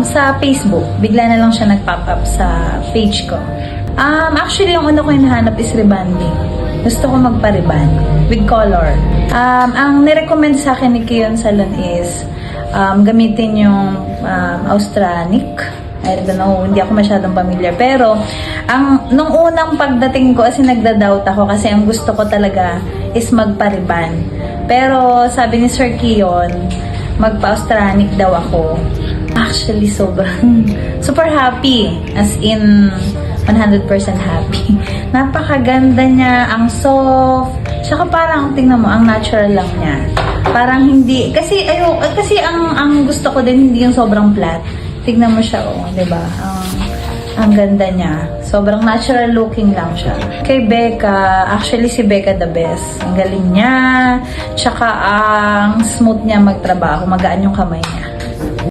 Sa Facebook. Bigla na lang siya nag-pop up sa page ko. Actually, yung una ko hinahanap is rebonding. Gusto ko magpa-rebond with color. Ang nirecommend sa akin ni Kion Salon is gamitin yung Austranic. I don't know, hindi ako masyadong familiar. Pero, nung unang pagdating ko, kasi nagda-doubt ako kasi ang gusto ko talaga is magpa-rebond. Pero, sabi ni Sir Kion, magpa-Austranic daw ako. Actually, super happy. As in, 100% happy. Napakaganda niya, ang soft. Tsaka parang, tingnan mo, ang natural lang niya. Parang hindi, kasi ang gusto ko din, hindi yung sobrang flat. Tignan mo siya, oh, di ba? Ang ganda niya. Sobrang natural looking lang siya. Kay Becca, actually si Becca the best. Ang galing niya. Tsaka ang smooth niya magtrabaho. Magaan yung kamay niya.